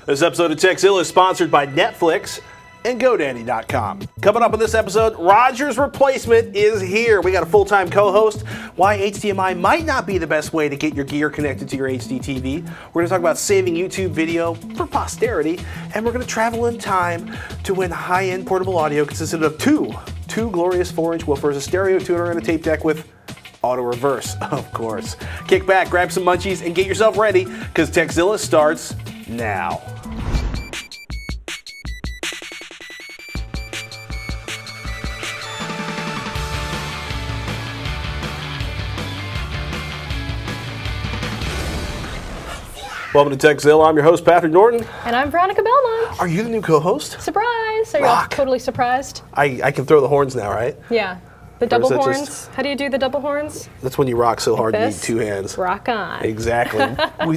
This episode of Tekzilla is sponsored by Netflix and GoDaddy.com. Coming up in this episode, Roger's replacement is here. We got a full-time co-host, why HDMI might not be the best way to get your gear connected to your HD TV. We're going to talk about saving YouTube video for posterity, and we're going to travel in time to when high-end portable audio consisted of two glorious 4-inch woofers, a stereo tuner, and a tape deck with auto reverse, of course. Kick back, grab some munchies, and get yourself ready, because Tekzilla starts now. Welcome to Tekzilla. I'm your host, Patrick Norton. And I'm Veronica Belmont. Are you the new co-host? Surprise! Are you all totally surprised? I can throw the horns now, right? Yeah. The double horns. How do you do the double horns? That's when you rock so hard this? you need two hands. Rock on. Exactly.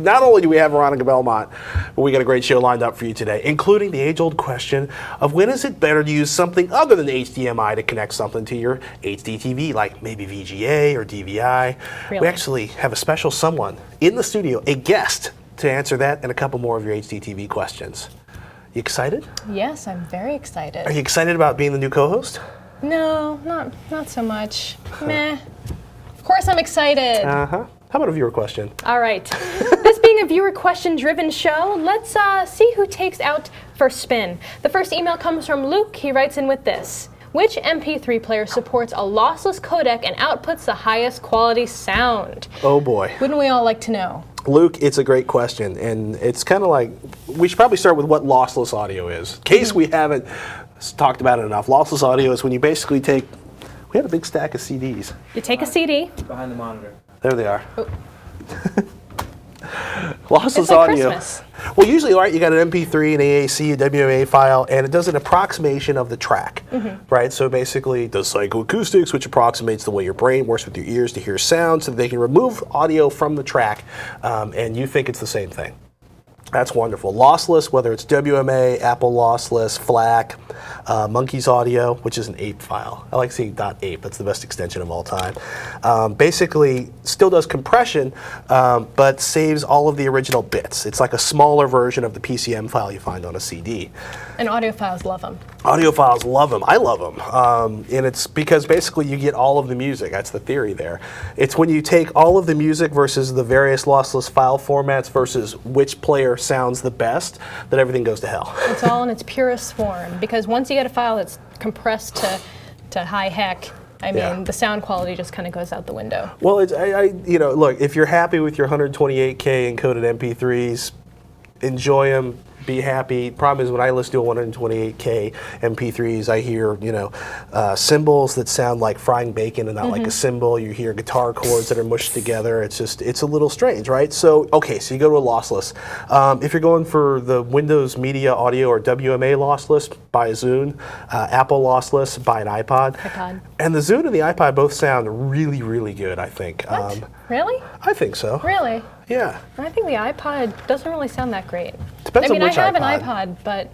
Not only do we have Veronica Belmont, but we got a great show lined up for you today, including the age-old question of when is it better to use something other than HDMI to connect something to your HD TV, like maybe VGA or DVI. Really? We actually have a special someone in the studio, a guest, to answer that and a couple more of your HD TV questions. You excited? Yes, I'm very excited. Are you excited about being the new co-host? No, not so much. Meh. Of course I'm excited. Uh-huh. How about a viewer question? All right. This being a viewer question-driven show, let's see who takes out first spin. The first email comes from Luke. He writes in with this. Which MP3 player supports a lossless codec and outputs the highest quality sound? Oh boy. Wouldn't we all like to know? Luke, it's a great question, and it's kind of like, we should probably start with what lossless audio is. In case we haven't talked about it enough, lossless audio is when you basically take, we had a big stack of CDs. You take a CD. Behind the monitor. There they are. Oh. Lossless It's like audio. Christmas. Well, usually, right, you got an MP3, an AAC, a WMA file, and it does an approximation of the track, right? So basically, it does psychoacoustics, which approximates the way your brain works with your ears to hear sound, so that they can remove audio from the track, and you think it's the same thing. That's wonderful. Lossless, whether it's WMA, Apple Lossless, FLAC, Monkey's Audio, which is an APE file. I like seeing .ape. That's the best extension of all time. Basically, still does compression, but saves all of the original bits. It's like a smaller version of the PCM file you find on a CD. And audiophiles love them. Audiophiles love them. I love them. And it's because basically you get all of the music. That's the theory there. It's when you take all of the music versus the various lossless file formats versus which player sounds the best that everything goes to hell. It's all in its purest form, because once you get a file that's compressed to high heck, I mean, the sound quality just kind of goes out the window. Well, it's, look, if you're happy with your 128K encoded MP3s, enjoy them. Be happy. Problem is, when I listen to a 128K MP3s, I hear, cymbals that sound like frying bacon and not like a cymbal. You hear guitar chords that are mushed together. It's a little strange, right? So, okay, so you go to a lossless. If you're going for the Windows Media Audio or WMA lossless, buy a Zune. Apple lossless, buy an iPod. And the Zune and the iPod both sound really, really good, I think. What? Really? I think so. Really? Yeah. I think the iPod doesn't really sound that great. Depends on which I have iPod. an iPod, but...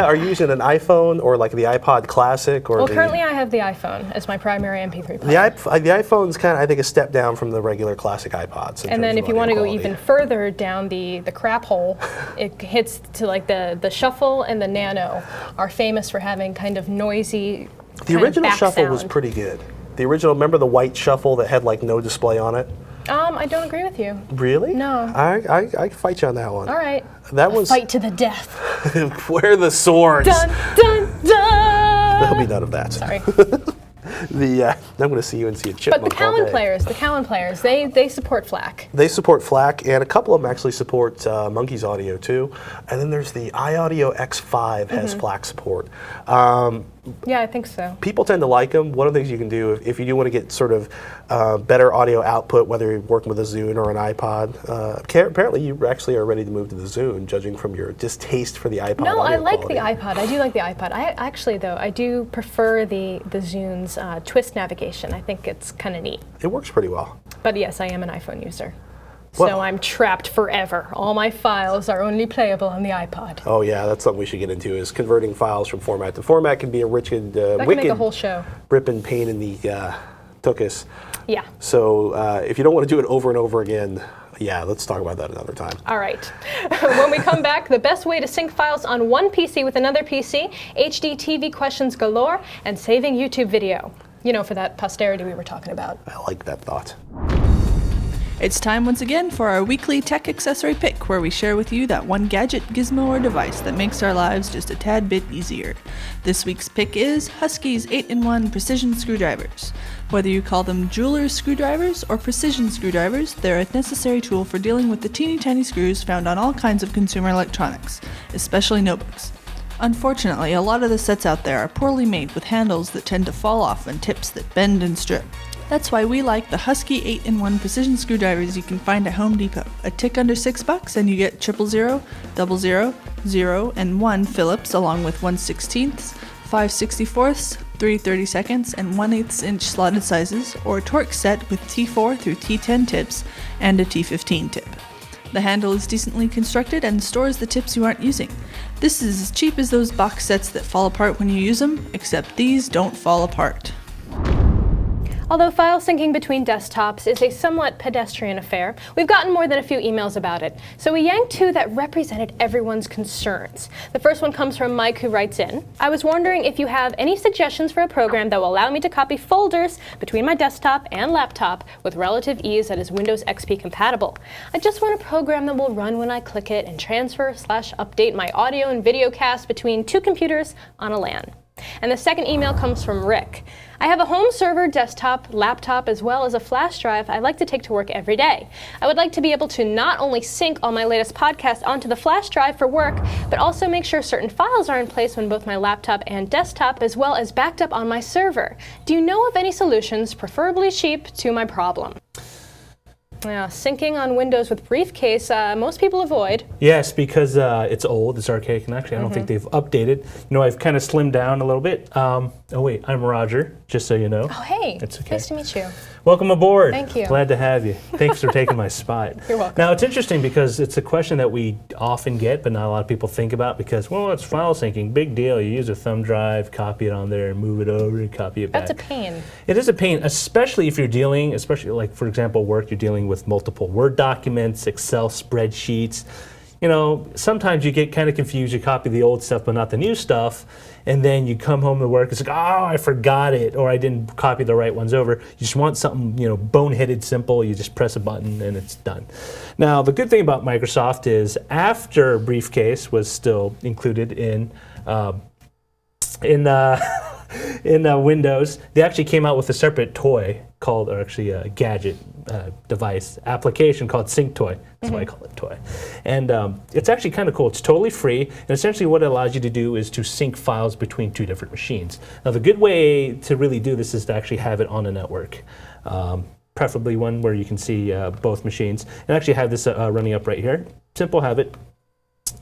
Are you using an iPhone or like the iPod Classic? Or currently I have the iPhone as my primary MP3 player. The iPhone's kind of, I think, a step down from the regular classic iPods. And then if you want to go even further down the crap hole, it hits to like the Shuffle and the Nano are famous for having kind of noisy The original Shuffle sound. was pretty good. The original, remember the white Shuffle that had like no display on it? I don't agree with you. Really? No. I can fight you on that one. All right. That was fight to the death. Where are the swords? Dun, dun, dun. There'll be none of that. Sorry. I'm going to see you and see a chipmunk. But the Cowan players, they support FLAC. They support FLAC, and a couple of them actually support Monkey's Audio too. And then there's the iAudio X5 has FLAC support. Yeah, I think so. People tend to like them. One of the things you can do, if you do want to get sort of better audio output, whether you're working with a Zune or an iPod, apparently you actually are ready to move to the Zune, judging from your distaste for the iPod. No, I like quality. the iPod. I do like the iPod. I do prefer the Zune's twist navigation. I think it's kind of neat. It works pretty well. But yes, I am an iPhone user. Well, so I'm trapped forever. All my files are only playable on the iPod. Oh yeah, that's something we should get into, is converting files from format to format can be a wicked, that can make a whole show. Ripping pain in the tuchus. Yeah. So if you don't want to do it over and over again, Yeah, let's talk about that another time. All right. When we come back, the best way to sync files on one PC with another PC, HD TV questions galore, and saving YouTube video. You know, for that posterity we were talking about. I like that thought. It's time once again for our weekly tech accessory pick, where we share with you that one gadget, gizmo, or device that makes our lives just a tad bit easier. This week's pick is Husky's 8-in-1 precision screwdrivers. Whether you call them jeweler's screwdrivers or precision screwdrivers, they're a necessary tool for dealing with the teeny tiny screws found on all kinds of consumer electronics, especially notebooks. Unfortunately, a lot of the sets out there are poorly made with handles that tend to fall off and tips that bend and strip. That's why we like the Husky 8-in-1 precision screwdrivers you can find at Home Depot. A tick under $6 and you get 000, 00, 0, and 1 Phillips along with 1/16, 5/64, 3/32, and 1/8 inch slotted sizes, or a Torx set with T4 through T10 tips and a T15 tip. The handle is decently constructed and stores the tips you aren't using. This is as cheap as those box sets that fall apart when you use them, except these don't fall apart. Although file syncing between desktops is a somewhat pedestrian affair, we've gotten more than a few emails about it. So we yanked two that represented everyone's concerns. The first one comes from Mike, who writes in, I was wondering if you have any suggestions for a program that will allow me to copy folders between my desktop and laptop with relative ease that is Windows XP compatible. I just want a program that will run when I click it and transfer/update my audio and video cast between two computers on a LAN. And the second email comes from Rick. I have a home server, desktop, laptop, as well as a flash drive I like to take to work every day. I would like to be able to not only sync all my latest podcasts onto the flash drive for work, but also make sure certain files are in place when both my laptop and desktop, as well as backed up on my server. Do you know of any solutions, preferably cheap, to my problem? Yeah, syncing on Windows with Briefcase, most people avoid. Yes, because it's old, it's archaic, and actually I don't think they've updated. You know, I've kind of slimmed down a little bit. Oh wait, I'm Roger, just so you know. Oh hey, it's okay. Nice to meet you. Welcome aboard. Thank you. Glad to have you. Thanks for taking my spot. You're welcome. Now it's interesting because it's a question that we often get, but not a lot of people think about because, well, it's file syncing, big deal. You use a thumb drive, copy it on there, move it over, and copy it back. That's a pain. It is a pain, especially if you're dealing, especially like, for example, work, you're dealing with multiple Word documents, Excel spreadsheets. You know, sometimes you get kind of confused. You copy the old stuff, but not the new stuff. And then you come home to work, it's like, oh, I forgot it, or I didn't copy the right ones over. You just want something, you know, boneheaded, simple. You just press a button and it's done. Now, the good thing about Microsoft is after Briefcase was still included in Windows, they actually came out with a separate toy called, or actually a gadget device application called Sync Toy. That's why I call it toy. And it's actually kind of cool. It's totally free, and essentially what it allows you to do is to sync files between two different machines. Now the good way to really do this is to actually have it on a network. Preferably one where you can see both machines. And actually have this running up right here. Simple, have it.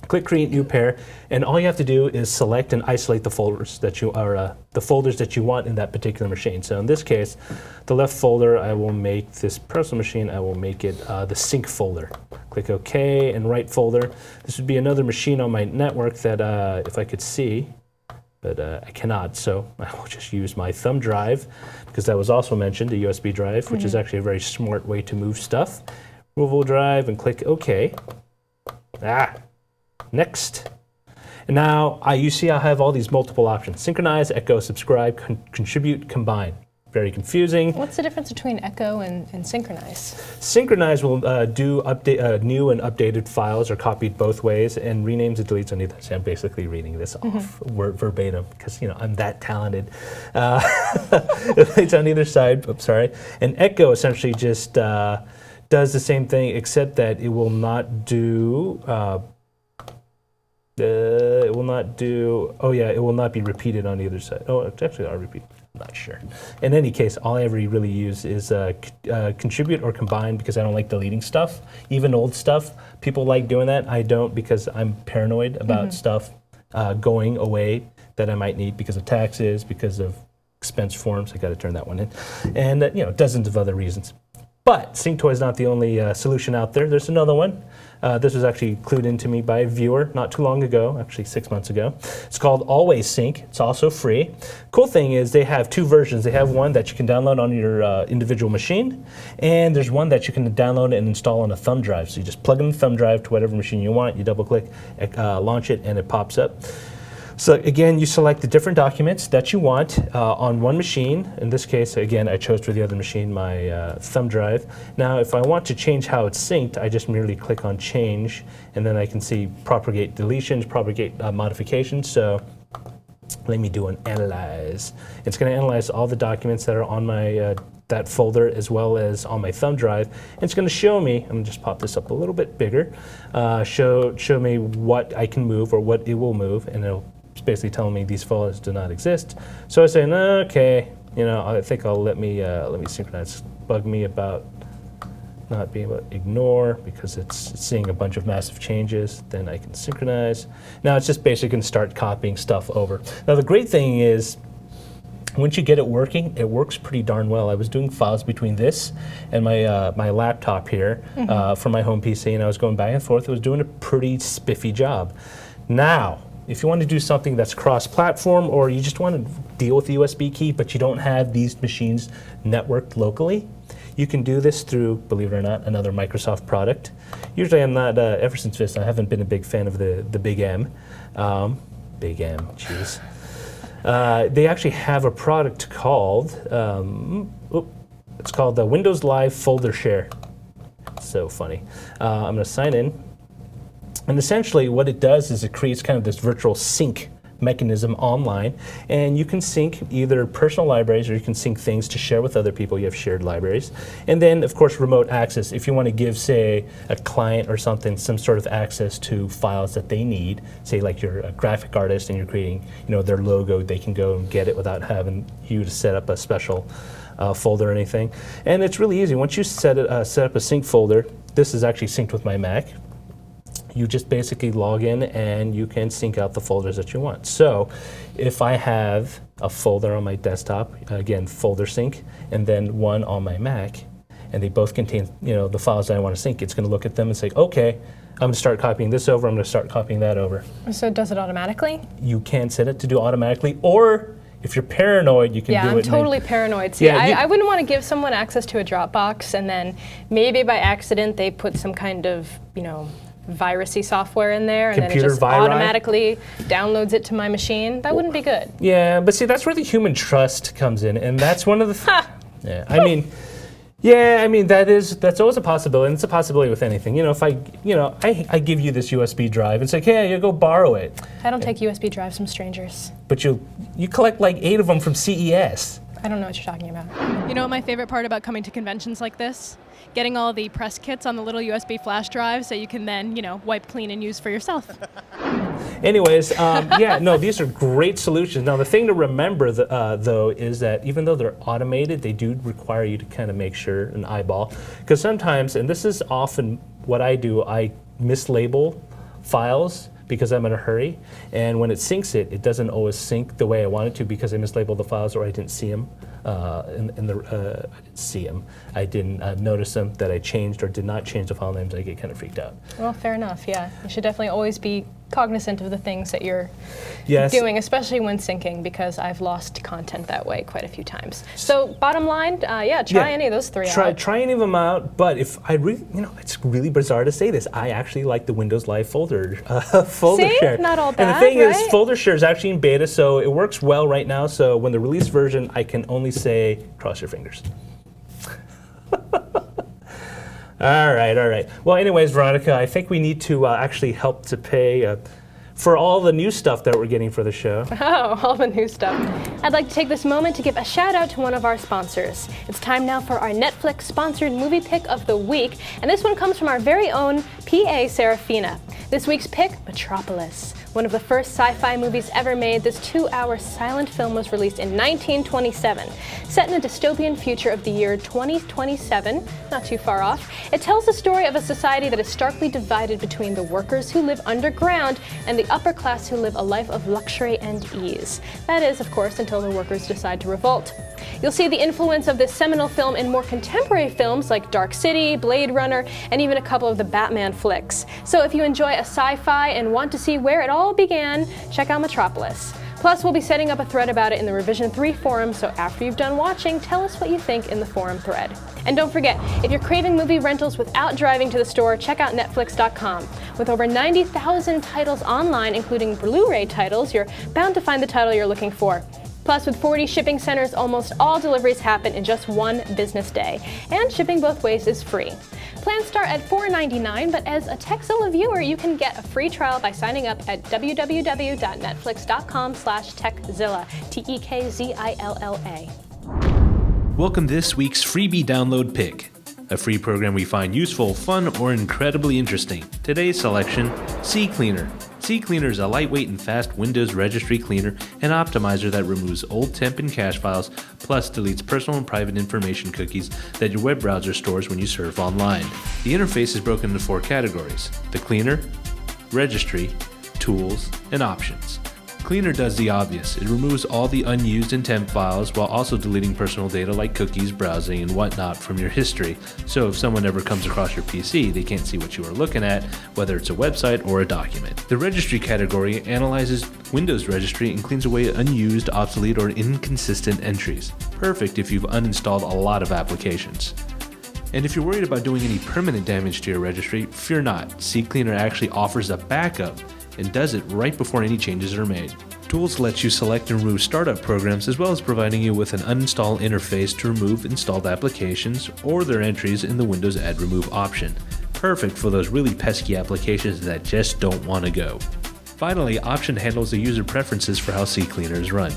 Click Create New Pair, and all you have to do is select and isolate the folders that you are the folders that you want in that particular machine. So in this case, the left folder, I will make this personal machine. I will make it the sync folder. Click OK, and right folder. This would be another machine on my network that if I could see, but I cannot. So I will just use my thumb drive because that was also mentioned, a USB drive, which is actually a very smart way to move stuff. Removable drive, and click OK. Next. And now you see I have all these multiple options. Synchronize, echo, subscribe, contribute, combine. Very confusing. What's the difference between echo and synchronize? Synchronize will do update new and updated files are copied both ways, and renames and deletes on either side. I'm basically reading this off verbatim because, you know, I'm that talented. It's on either side. I'm sorry. And echo essentially just does the same thing, except that it will not do. It will not do. Oh yeah, it will not be repeated on either side. Oh, it's actually I'll repeat. I'm not sure. In any case, all I ever really use is contribute or combine because I don't like deleting stuff, even old stuff. People like doing that. I don't because I'm paranoid about stuff going away that I might need because of taxes, because of expense forms. I got to turn that one in, and you know, dozens of other reasons. But SyncToy is not the only solution out there. There's another one. This was actually clued into me by a viewer not too long ago, actually 6 months ago. It's called Always Sync. It's also free. Cool thing is they have two versions. They have one that you can download on your individual machine, and there's one that you can download and install on a thumb drive. So you just plug in the thumb drive to whatever machine you want, you double click, launch it, and it pops up. So again, you select the different documents that you want on one machine. In this case, again, I chose for the other machine my thumb drive. Now, if I want to change how it's synced, I just merely click on change, and then I can see propagate deletions, propagate modifications. So let me do an analyze. It's going to analyze all the documents that are on my that folder as well as on my thumb drive. And it's going to show me, I'm going to just pop this up a little bit bigger, show me what I can move or what it will move, and it'll basically telling me these folders do not exist. So I say, no, okay, I think I'll let me synchronize. Bug me about not being able to ignore because it's seeing a bunch of massive changes. Then I can synchronize. Now it's just basically going to start copying stuff over. Now the great thing is, once you get it working, it works pretty darn well. I was doing files between this and my laptop here from my home PC, and I was going back and forth. It was doing a pretty spiffy job. Now, if you want to do something that's cross-platform, or you just want to deal with the USB key, but you don't have these machines networked locally, you can do this through, believe it or not, another Microsoft product. Usually I'm not, ever since Vista, I haven't been a big fan of the Big M. Big M, jeez. They actually have a product called, it's called the Windows Live Folder Share. So funny. I'm going to sign in. And essentially what it does is it creates kind of this virtual sync mechanism online, and you can sync either personal libraries or you can sync things to share with other people. You have shared libraries. And then, of course, remote access. If you want to give, say, a client or something some sort of access to files that they need, say like you're a graphic artist and you're creating their logo, they can go and get it without having you to set up a special folder or anything. And it's really easy. Once you set up a sync folder, this is actually synced with my Mac. You just basically log in and you can sync out the folders that you want. So if I have a folder on my desktop, again, folder sync, and then one on my Mac, and they both contain the files that I want to sync, it's going to look at them and say, okay, I'm going to start copying this over, I'm going to start copying that over. So it does it automatically? You can set it to do automatically, or if you're paranoid, you can do it. Yeah, I'm totally paranoid. See, I wouldn't want to give someone access to a Dropbox and then maybe by accident they put some kind of, virusy software in there, and then it just automatically downloads it to my machine. That wouldn't be good. Yeah, but see, that's where the human trust comes in, and that's one of the. That's always a possibility, and it's a possibility with anything. If I give you this USB drive and say, "Hey, you go borrow it." I don't take USB drives from strangers. But you collect like 8 of them from CES. I don't know what you're talking about. You know what my favorite part about coming to conventions like this? Getting all the press kits on the little USB flash drives that you can then, wipe clean and use for yourself. Anyways, these are great solutions. Now, the thing to remember, though, is that even though they're automated, they do require you to kind of make sure and eyeball. Because sometimes, and this is often what I do, I mislabel files because I'm in a hurry. And when it syncs it doesn't always sync the way I want it to because I mislabeled the files or I didn't see them. I didn't notice them that I changed or did not change the file names. I get kind of freaked out. Well, fair enough, yeah. You should definitely always be cognizant of the things that you're doing, especially when syncing, because I've lost content that way quite a few times. So bottom line, try any of those three out. Try any of them out, but if I really, it's really bizarre to say this, I actually like the Windows Live folder share. Not all bad, and the thing right? is, folder share is actually in beta, so it works well right now, so when the release version, I can only say, cross your fingers. All right. Well, anyways, Veronica, I think we need to actually help to pay for all the new stuff that we're getting for the show. Oh, all the new stuff. I'd like to take this moment to give a shout out to one of our sponsors. It's time now for our Netflix sponsored movie pick of the week, and this one comes from our very own PA Serafina. This week's pick, Metropolis. One of the first sci-fi movies ever made, this 2-hour silent film was released in 1927. Set in a dystopian future of the year 2027, not too far off, it tells the story of a society that is starkly divided between the workers who live underground and the upper class who live a life of luxury and ease. That is, of course, until the workers decide to revolt. You'll see the influence of this seminal film in more contemporary films like Dark City, Blade Runner, and even a couple of the Batman flicks. So if you enjoy a sci-fi and want to see where it all began, check out Metropolis. Plus, we'll be setting up a thread about it in the Revision 3 forum, so after you've done watching, tell us what you think in the forum thread. And don't forget, if you're craving movie rentals without driving to the store, check out Netflix.com. With over 90,000 titles online, including Blu-ray titles, you're bound to find the title you're looking for. Plus, with 40 shipping centers, almost all deliveries happen in just one business day. And shipping both ways is free. Plans start at $4.99, but as a Tekzilla viewer, you can get a free trial by signing up at www.netflix.com/Tekzilla, Tekzilla. Welcome to this week's freebie download pick, a free program we find useful, fun, or incredibly interesting. Today's selection, CCleaner. CCleaner is a lightweight and fast Windows registry cleaner and optimizer that removes old temp and cache files, plus deletes personal and private information cookies that your web browser stores when you surf online. The interface is broken into 4 categories: the cleaner, registry, tools, and options. Cleaner does the obvious. It removes all the unused and temp files while also deleting personal data like cookies, browsing, and whatnot from your history. So if someone ever comes across your PC, they can't see what you are looking at, whether it's a website or a document. The registry category analyzes Windows registry and cleans away unused, obsolete, or inconsistent entries. Perfect if you've uninstalled a lot of applications. And if you're worried about doing any permanent damage to your registry, fear not. CCleaner actually offers a backup and does it right before any changes are made. Tools lets you select and remove startup programs, as well as providing you with an uninstall interface to remove installed applications or their entries in the Windows Add Remove option. Perfect for those really pesky applications that just don't want to go. Finally, Option handles the user preferences for how CCleaner is run.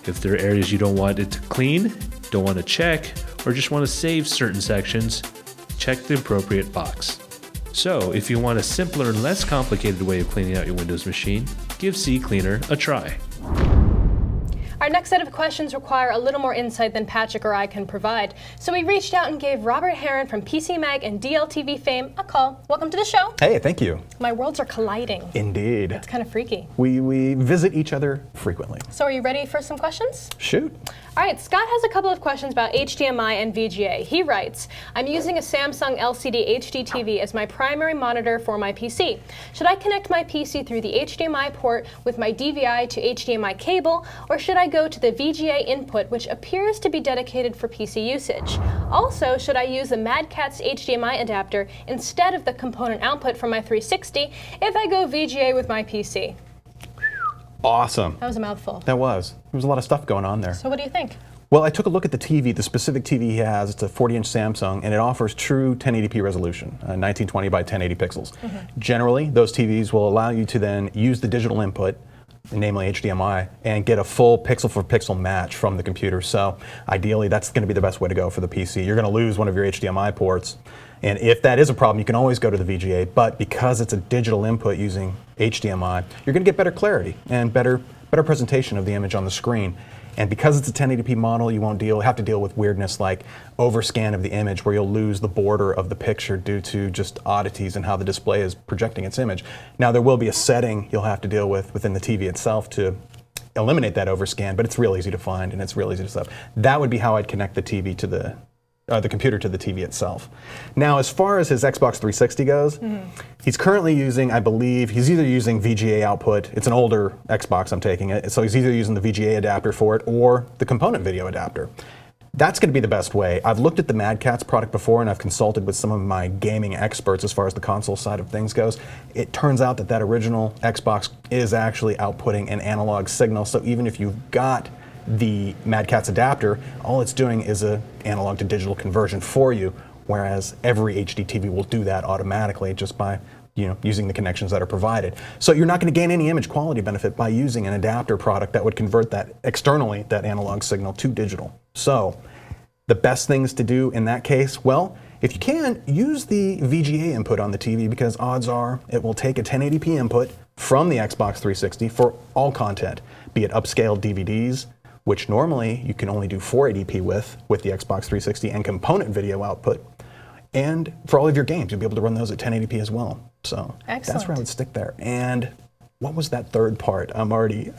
If there are areas you don't want it to clean, don't want to check, or just want to save certain sections, check the appropriate box. So, if you want a simpler and less complicated way of cleaning out your Windows machine, give CCleaner a try. Our next set of questions require a little more insight than Patrick or I can provide. So we reached out and gave Robert Heron from PC Mag and DLTV fame a call. Welcome to the show. Hey, thank you. My worlds are colliding. Indeed. It's kind of freaky. We visit each other frequently. So are you ready for some questions? Shoot. All right, Scott has a couple of questions about HDMI and VGA. He writes, I'm using a Samsung LCD HD TV as my primary monitor for my PC. Should I connect my PC through the HDMI port with my DVI to HDMI cable, or should I go to the VGA input, which appears to be dedicated for PC usage? Also, should I use the Mad Catz HDMI adapter instead of the component output from my 360 if I go VGA with my PC? Awesome. That was a mouthful. That was. There was a lot of stuff going on there. So what do you think? Well, I took a look at the TV, the specific TV he has. It's a 40-inch Samsung, and it offers true 1080p resolution, 1920 by 1080 pixels. Generally, those TVs will allow you to then use the digital input, namely HDMI, and get a full pixel-for-pixel match from the computer. So ideally, that's going to be the best way to go for the PC. You're going to lose one of your HDMI ports, and if that is a problem, you can always go to the VGA, but because it's a digital input using HDMI, you're going to get better clarity and better presentation of the image on the screen. And because it's a 1080p model, you won't have to deal with weirdness like overscan of the image where you'll lose the border of the picture due to just oddities in how the display is projecting its image. Now there will be a setting you'll have to deal with within the TV itself to eliminate that overscan, but it's real easy to find and it's real easy to set up. That would be how I'd connect the TV to the computer to the TV itself. Now, as far as his Xbox 360 goes, he's currently using, I believe, he's either using VGA output. It's an older Xbox, I'm taking it. So he's either using the VGA adapter for it or the component video adapter. That's going to be the best way. I've looked at the Mad Catz product before and I've consulted with some of my gaming experts as far as the console side of things goes. It turns out that original Xbox is actually outputting an analog signal. So even if you've got the Mad Catz adapter, all it's doing is an analog to digital conversion for you, whereas every HD TV will do that automatically just by using the connections that are provided. So you're not going to gain any image quality benefit by using an adapter product that would convert that externally, that analog signal to digital. So the best things to do in that case, well, If you can, use the VGA input on the TV because odds are it will take a 1080p input from the Xbox 360 for all content, be it upscaled DVDs, which normally you can only do 480p with the Xbox 360 and component video output. And for all of your games, you'll be able to run those at 1080p as well. So that's where I would stick there. And what was that third part? I'm already...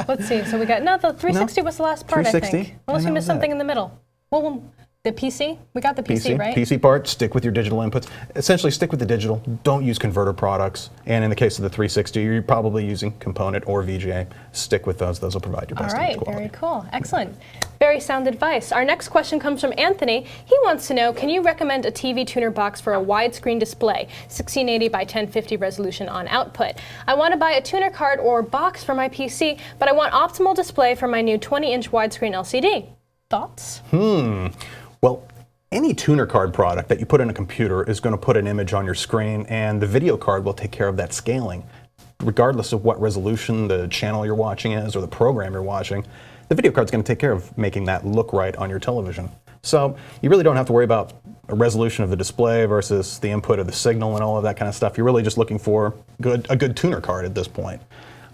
Let's see. So we got, the 360 was the last part, I 360? think. Unless we missed something in the middle. Well, the PC? We got the PC, right? PC part, stick with your digital inputs. Essentially, stick with the digital. Don't use converter products. And in the case of the 360, you're probably using component or VGA. Stick with those. Those will provide your best image quality. Very cool. Excellent. Very sound advice. Our next question comes from Anthony. He wants to know, can you recommend a TV tuner box for a widescreen display, 1680 by 1050 resolution on output? I want to buy a tuner card or box for my PC, but I want optimal display for my new 20-inch widescreen LCD. Thoughts? Well, any tuner card product that you put in a computer is going to put an image on your screen, and the video card will take care of that scaling. Regardless of what resolution the channel you're watching is or the program you're watching, the video card's going to take care of making that look right on your television. So you really don't have to worry about a resolution of the display versus the input of the signal and all of that kind of stuff. You're really just looking for a good tuner card at this point.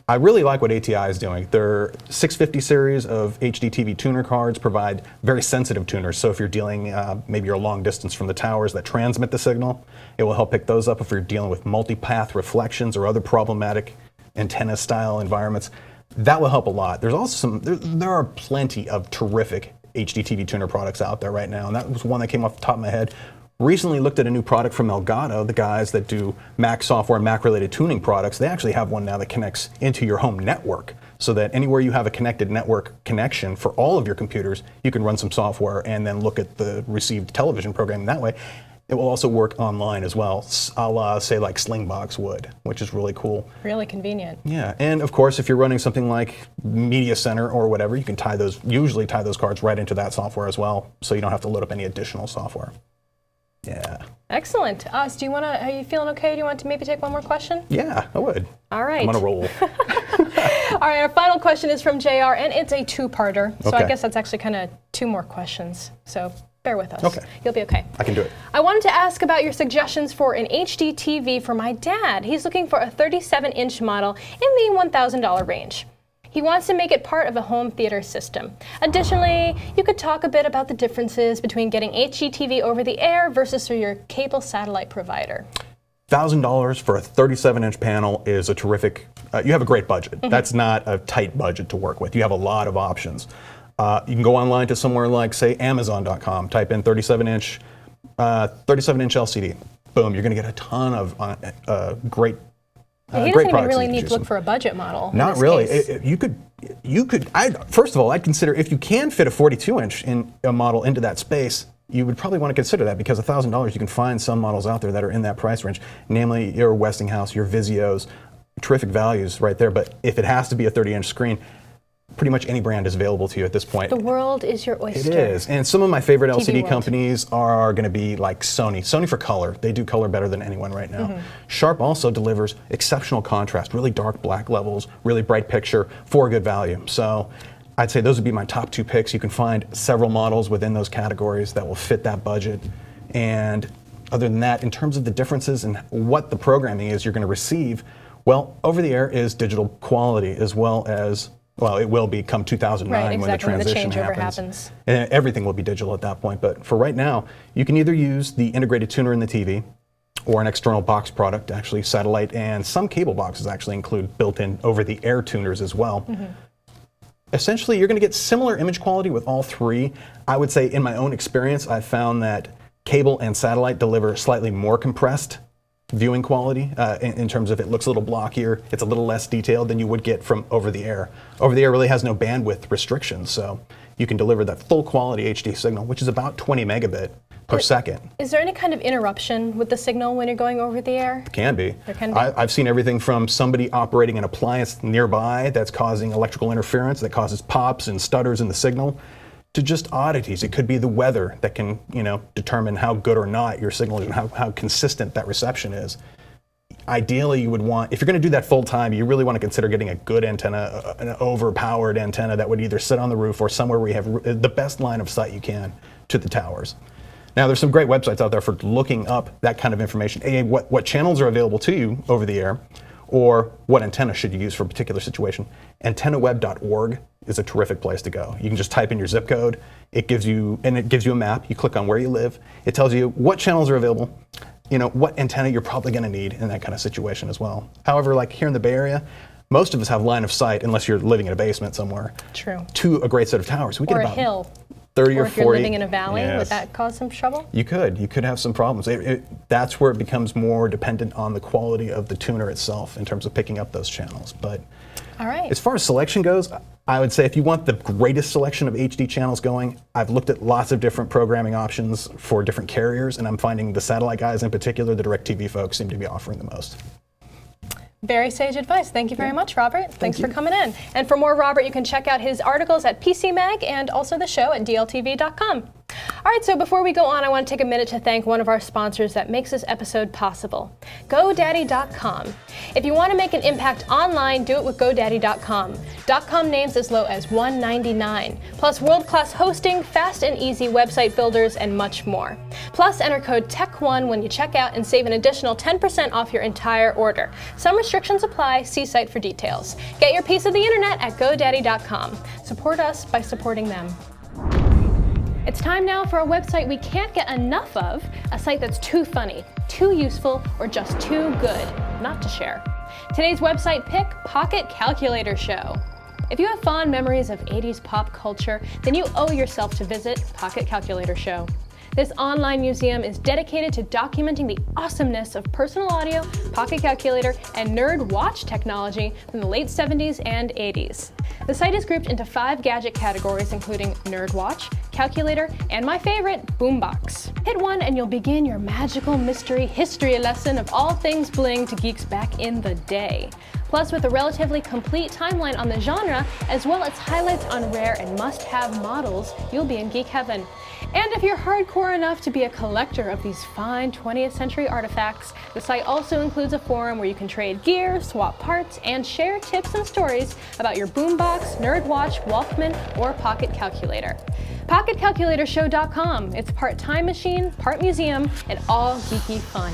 I really like what ATI is doing. Their 650 series of HD TV tuner cards provide very sensitive tuners. So if you're dealing, maybe you're a long distance from the towers that transmit the signal, it will help pick those up. If you're dealing with multipath reflections or other problematic antenna style environments, that will help a lot. There's also there are plenty of terrific HD TV tuner products out there right now, and that was one that came off the top of my head. Recently looked at a new product from Elgato, the guys that do Mac software and Mac-related tuning products. They actually have one now that connects into your home network so that anywhere you have a connected network connection for all of your computers, you can run some software and then look at the received television programming that way. It will also work online as well, a la, say, like Slingbox would, which is really cool. Really convenient. Yeah, and of course, if you're running something like Media Center or whatever, you can usually tie those cards right into that software as well, so you don't have to load up any additional software. Yeah. Excellent. Are you feeling okay? Do you want to maybe take one more question? Yeah, I would. All right. I'm on a roll. All right, our final question is from JR, and it's a two-parter. So Okay. I guess that's actually kind of two more questions. So bear with us. Okay. You'll be okay. I can do it. I wanted to ask about your suggestions for an HD TV for my dad. He's looking for a 37-inch model in the $1,000 range. He wants to make it part of a home theater system. Additionally, you could talk a bit about the differences between getting HGTV over the air versus through your cable satellite provider. $1,000 for a 37-inch panel is a terrific, you have a great budget. That's not a tight budget to work with. You have a lot of options. You can go online to somewhere like, say, Amazon.com, type in 37-inch LCD. Boom, you're going to get a ton of great He great doesn't even products really you can need choose to look from. for a budget model. Not in this really. case. First of all, I'd consider if you can fit a 42-inch in a model into that space, you would probably want to consider that because $1,000 you can find some models out there that are in that price range, namely your Westinghouse, your Vizios, terrific values right there. But if it has to be a 30-inch screen, pretty much any brand is available to you at this point. The world is your oyster. It is. And some of my favorite LCD world. companies are going to be like Sony. Sony for color. They do color better than anyone right now. Sharp also delivers exceptional contrast, really dark black levels, really bright picture for a good value. So I'd say those would be my top two picks. You can find several models within those categories that will fit that budget. And other than that, in terms of the differences and what the programming is you're going to receive, well, over the air is digital quality as well as, well, it will be come 2009 Right, exactly, when the transition changeover happens. happens. And everything will be digital at that point. But for right now, you can either use the integrated tuner in the TV or an external box product, actually satellite, and some cable boxes actually include built-in over-the-air tuners as well. Essentially, you're going to get similar image quality with all three. I would say in my own experience, I've found that cable and satellite deliver slightly more compressed viewing quality in terms of it looks a little blockier, it's a little less detailed than you would get from over the air. Over the air really has no bandwidth restrictions, so you can deliver that full quality HD signal, which is about 20 megabit per second. Is there any kind of interruption with the signal when you're going over the air? Can be. There can be. I've seen everything from somebody operating an appliance nearby that's causing electrical interference that causes pops and stutters in the signal, to just oddities. It could be the weather that can, determine how good or not your signal is and how consistent that reception is. Ideally, you would want, if you're going to do that full time, you really want to consider getting a good antenna, an overpowered antenna that would either sit on the roof or somewhere where you have the best line of sight you can to the towers. Now, there's some great websites out there for looking up that kind of information. What channels are available to you over the air, or what antenna should you use for a particular situation. Antennaweb.org is a terrific place to go. You can just type in your zip code. It gives you a map. You click on where you live. It tells you what channels are available, what antenna you're probably going to need in that kind of situation as well. However, like here in the Bay Area, most of us have line of sight, unless you're living in a basement somewhere, True. to a great set of towers. We Or get a about hill. 30 or Or 40. if you're living in a valley, Yes. would that cause some trouble? You could have some problems. That's where it becomes more dependent on the quality of the tuner itself in terms of picking up those channels. But All right. as far as selection goes, I would say if you want the greatest selection of HD channels going, I've looked at lots of different programming options for different carriers, and I'm finding the satellite guys in particular, the DirecTV folks, seem to be offering the most. Very sage advice. Thank you very much, Robert. Thanks for coming in. And for more Robert, you can check out his articles at PC Mag and also the show at dltv.com. All right, so before we go on, I want to take a minute to thank one of our sponsors that makes this episode possible, GoDaddy.com. If you want to make an impact online, do it with GoDaddy.com. .com names as low as $1.99, plus world-class hosting, fast and easy website builders, and much more. Plus, enter code TECH1 when you check out and save an additional 10% off your entire order. Some restrictions apply. See site for details. Get your piece of the internet at GoDaddy.com. Support us by supporting them. It's time now for a website we can't get enough of, a site that's too funny, too useful, or just too good not to share. Today's website pick, Pocket Calculator Show. If you have fond memories of 80s pop culture, then you owe yourself to visit Pocket Calculator Show. This online museum is dedicated to documenting the awesomeness of personal audio, pocket calculator, and nerd watch technology from the late 70s and 80s. The site is grouped into 5 gadget categories, including nerd watch, calculator, and my favorite, boombox. Hit one and you'll begin your magical mystery history lesson of all things bling to geeks back in the day. Plus, with a relatively complete timeline on the genre, as well as highlights on rare and must-have models, you'll be in geek heaven. And if you're hardcore enough to be a collector of these fine 20th century artifacts, the site also includes a forum where you can trade gear, swap parts, and share tips and stories about your boombox, nerd watch, Walkman, or pocket calculator. PocketCalculatorShow.com. It's part time machine, part museum, and all geeky fun.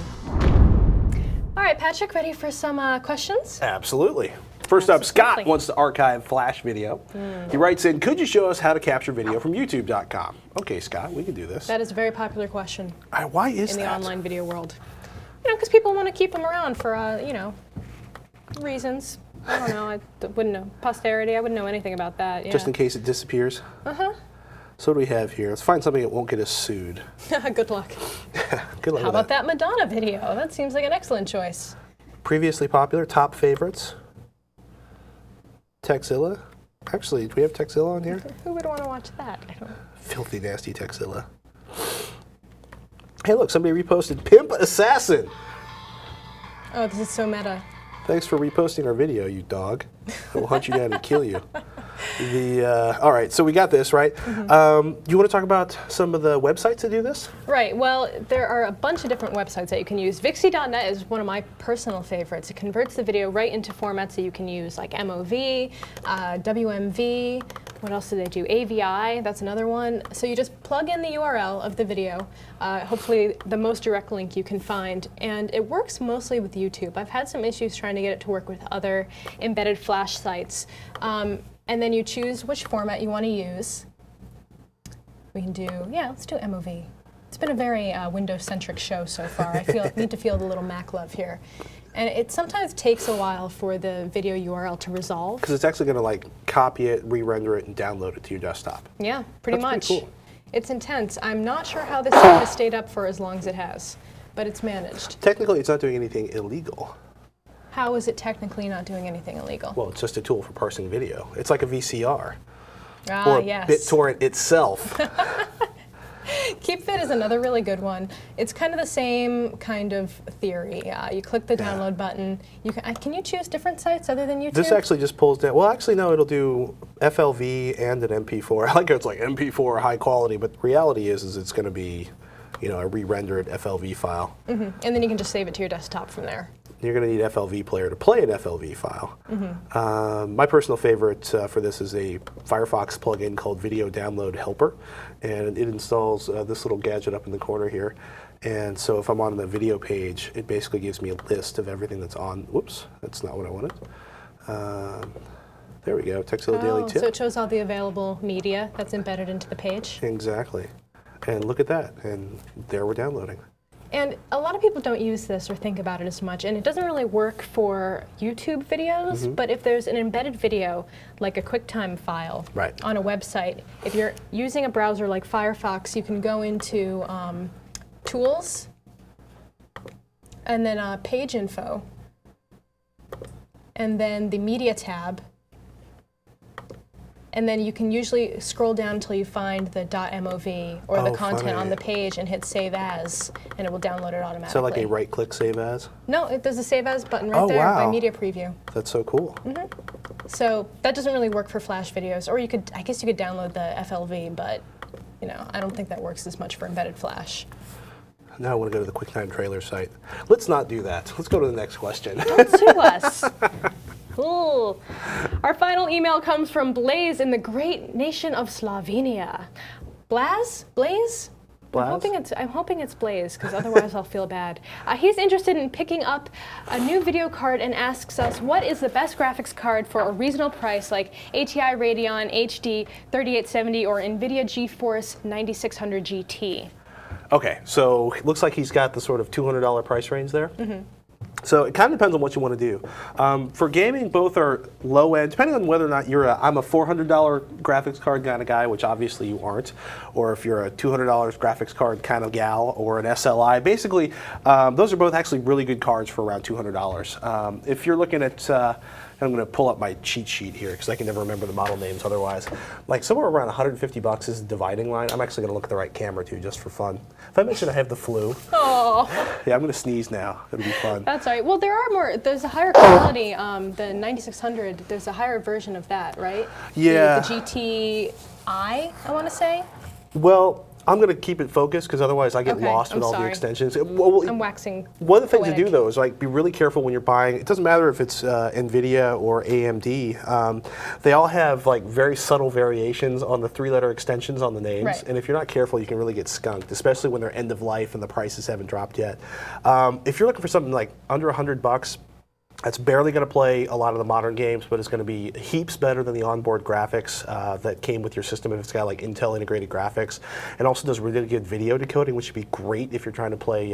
All right, Patrick, ready for some questions? Absolutely. First up, Scott Absolutely. wants to archive Flash video. He writes in, could you show us how to capture video from YouTube.com? Okay, Scott, we can do this. That is a very popular question Why is in the that? online video world. Because people want to keep them around for, reasons. I don't know. I wouldn't know. Posterity, I wouldn't know anything about that. Yeah. Just in case it disappears? Uh-huh. So what do we have here? Let's find something that won't get us sued. Good luck. Good luck How with about that Madonna video? That seems like an excellent choice. Previously popular, top favorites. Tekzilla. Actually, do we have Tekzilla on here? Who would want to watch that? I don't know. Filthy, nasty Tekzilla. Hey, look, somebody reposted Pimp Assassin. Oh, this is so meta. Thanks for reposting our video, you dog. I will hunt you down and kill you. All right, so we got this, right? You want to talk about some of the websites that do this? Right, well, there are a bunch of different websites that you can use. Vixie.net is one of my personal favorites. It converts the video right into formats that you can use, like MOV, WMV, what else do they do? AVI, that's another one. So you just plug in the URL of the video, hopefully the most direct link you can find, and it works mostly with YouTube. I've had some issues trying to get it to work with other embedded Flash sites. And then you choose which format you want to use. We can do, let's do MOV. It's been a very Windows-centric show so far. I need to feel the little Mac love here. And it sometimes takes a while for the video URL to resolve. Because it's actually going to copy it, re-render it, and download it to your desktop. Yeah, pretty That's much. pretty cool. It's intense. I'm not sure how this site has stayed up for as long as it has, but it's managed. Technically, it's not doing anything illegal. How is it technically not doing anything illegal? Well, it's just a tool for parsing video. It's like a VCR. Ah, or yes. BitTorrent itself. KeepFit is another really good one. It's kind of the same kind of theory. You click the download button. You can you choose different sites other than YouTube? This actually just pulls down. Well, actually, no. It'll do FLV and an MP4. I like how it's like MP4 high quality, but the reality is it's going to be, a re-rendered FLV file. And then you can just save it to your desktop from there. You're going to need FLV player to play an FLV file. My personal favorite for this is a Firefox plugin called Video Download Helper, and it installs this little gadget up in the corner here. And so if I'm on the video page, it basically gives me a list of everything that's on. Whoops, that's not what I wanted. There we go, Tekzilla Daily Tip. So it shows all the available media that's embedded into the page. Exactly. And look at that, and there we're downloading. And a lot of people don't use this or think about it as much, and it doesn't really work for YouTube videos, but if there's an embedded video, like a QuickTime file on a website, if you're using a browser like Firefox, you can go into Tools, and then Page Info, and then the Media tab, and then you can usually scroll down until you find the .mov or the content on the page and hit Save As, and it will download it automatically. So like a right-click Save As? No, there's a Save As button right there by Media Preview. That's so cool. So that doesn't really work for Flash videos, or I guess you could download the FLV, but I don't think that works as much for embedded Flash. Now I want to go to the QuickTime trailer site. Let's not do that. Let's go to the next question. Don't sue us. Cool. Our final email comes from Blaze in the great nation of Slovenia. Blaze? I'm hoping it's Blaze, because otherwise I'll feel bad. He's interested in picking up a new video card and asks us, what is the best graphics card for a reasonable price, like ATI Radeon HD 3870 or NVIDIA GeForce 9600 GT? Okay, so it looks like he's got the sort of $200 price range there. So it kind of depends on what you want to do. For gaming, both are low end, depending on whether or not I'm a $400 graphics card kind of guy, which obviously you aren't, or if you're a $200 graphics card kind of gal, or an SLI. Basically, those are both actually really good cards for around $200. If you're looking at, I'm going to pull up my cheat sheet here because I can never remember the model names otherwise. Like somewhere around 150 bucks is the dividing line. I'm actually going to look at the right camera too, just for fun. If I mention I have the flu, yeah, I'm going to sneeze now. It'll be fun. That's all right. Well, there's a higher quality, the 9600, there's a higher version of that, right? Yeah. The GTI, I want to say. Well, I'm going to keep it focused because otherwise I get lost with all the extensions. I'm waxing One of the things to do though is be really careful when you're buying. It doesn't matter if it's NVIDIA or AMD. They all have very subtle variations on the 3-letter extensions on the names, and if you're not careful, you can really get skunked, especially when they're end of life and the prices haven't dropped yet. If you're looking for something like under $100, that's barely going to play a lot of the modern games, but it's going to be heaps better than the onboard graphics that came with your system if it's got Intel integrated graphics. It also does really good video decoding, which would be great if you're trying to play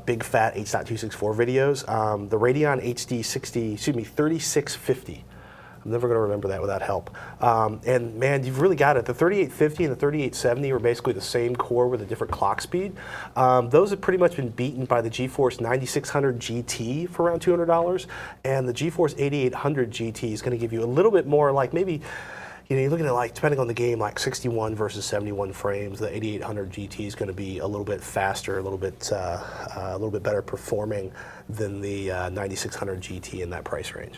big fat H.264 videos. The Radeon HD 3650. I'm never going to remember that without help. And man, you've really got it. The 3850 and the 3870 were basically the same core with a different clock speed. Those have pretty much been beaten by the GeForce 9600 GT for around $200, and the GeForce 8800 GT is going to give you a little bit more, maybe, you're looking at depending on the game, 61 versus 71 frames. The 8800 GT is going to be a little bit faster, a little bit better performing than the 9600 GT in that price range.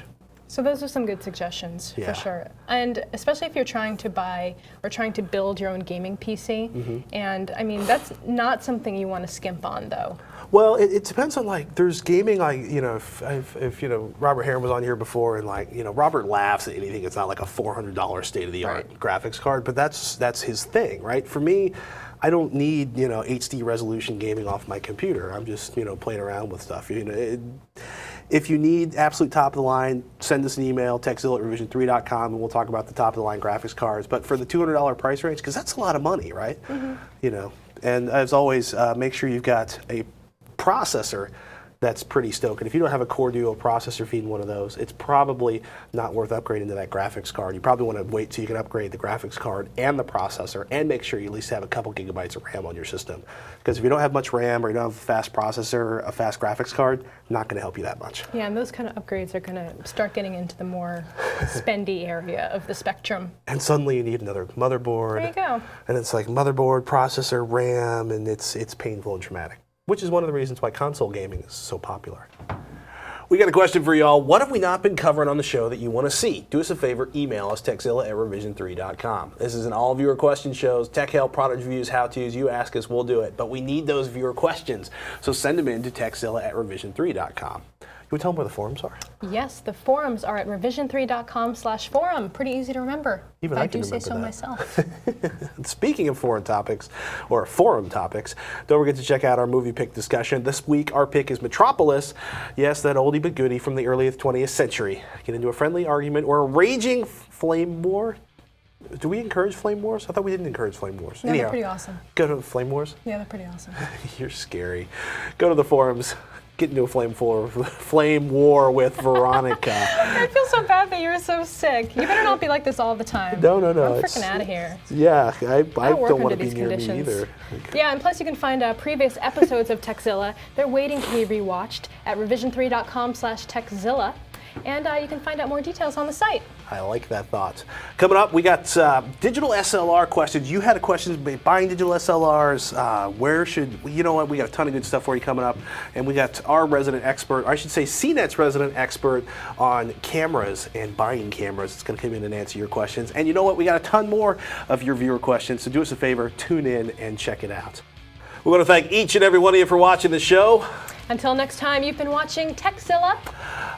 So those are some good suggestions, for sure. And especially if you're trying to buy or trying to build your own gaming PC. And I mean, that's not something you want to skimp on, though. Well, it depends on there's gaming, if Robert Heron was on here before, and Robert laughs at anything that's not a $400 state-of-the-art graphics card, but that's his thing, right? For me, I don't need HD resolution gaming off my computer. I'm just playing around with stuff. If you need absolute top of the line, send us an email, tekzilla@revision3.com, and we'll talk about the top of the line graphics cards. But for the $200 price range, because that's a lot of money, right? And as always, make sure you've got a processor that's pretty stoked. And if you don't have a Core Duo processor feeding one of those, it's probably not worth upgrading to that graphics card. You probably want to wait till you can upgrade the graphics card and the processor, and make sure you at least have a couple gigabytes of RAM on your system. Because if you don't have much RAM, or you don't have a fast processor, a fast graphics card, not going to help you that much. Yeah, and those kind of upgrades are going to start getting into the more spendy area of the spectrum. And suddenly you need another motherboard. There you go. And it's motherboard, processor, RAM, and it's painful and traumatic, which is one of the reasons why console gaming is so popular. We got a question for y'all. What have we not been covering on the show that you want to see? Do us a favor, email us, Tekzilla@revision3.com. This is an all-viewer question shows, tech help, product reviews, how-tos. You ask us, we'll do it. But we need those viewer questions, so send them in to Tekzilla@revision3.com. Can we tell them where the forums are? Yes, the forums are at revision3.com/forum. Pretty easy to remember. Even if I can do say so remember myself. Speaking of forum topics, don't forget to check out our movie pick discussion. This week, our pick is Metropolis. Yes, that oldie but goodie from the early 20th century. Get into a friendly argument or a raging flame war. Do we encourage flame wars? I thought we didn't encourage flame wars. No, they're pretty awesome. Go to flame wars? Yeah, they're pretty awesome. You're scary. Go to the forums. Get into a flame war with Veronica. I feel so bad that you're so sick. You better not be like this all the time. No. I'm freaking out of here. Yeah, I work don't want under to be these near me conditions. either. Yeah, and plus you can find previous episodes of Tekzilla. They're waiting to be rewatched at revision3.com/Tekzilla. And you can find out more details on the site. I like that thought. Coming up, we got digital SLR questions. You had a question buying digital SLRs. You know what? We got a ton of good stuff for you coming up. And we got our resident expert, or I should say CNET's resident expert on cameras and buying cameras. It's going to come in and answer your questions. And you know what? We got a ton more of your viewer questions. So do us a favor, tune in and check it out. We want to thank each and every one of you for watching the show. Until next time, you've been watching Tekzilla.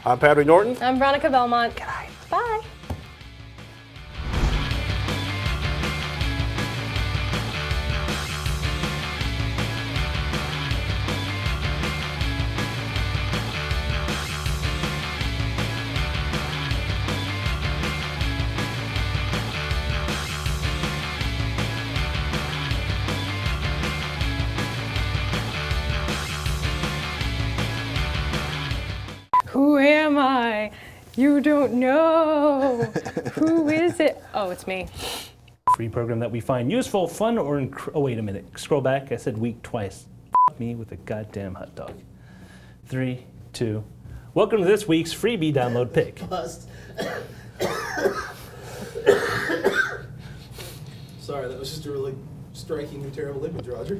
I'm Patrick Norton. I'm Veronica Belmont. Good night. Bye. Who am I? You don't know. Who is it? Oh, it's me. Free program that we find useful, fun, or oh, wait a minute. Scroll back. I said week twice. F me with a goddamn hot dog. 3, 2. Welcome to this week's freebie download pick. Sorry, that was just a really striking and terrible image, Roger.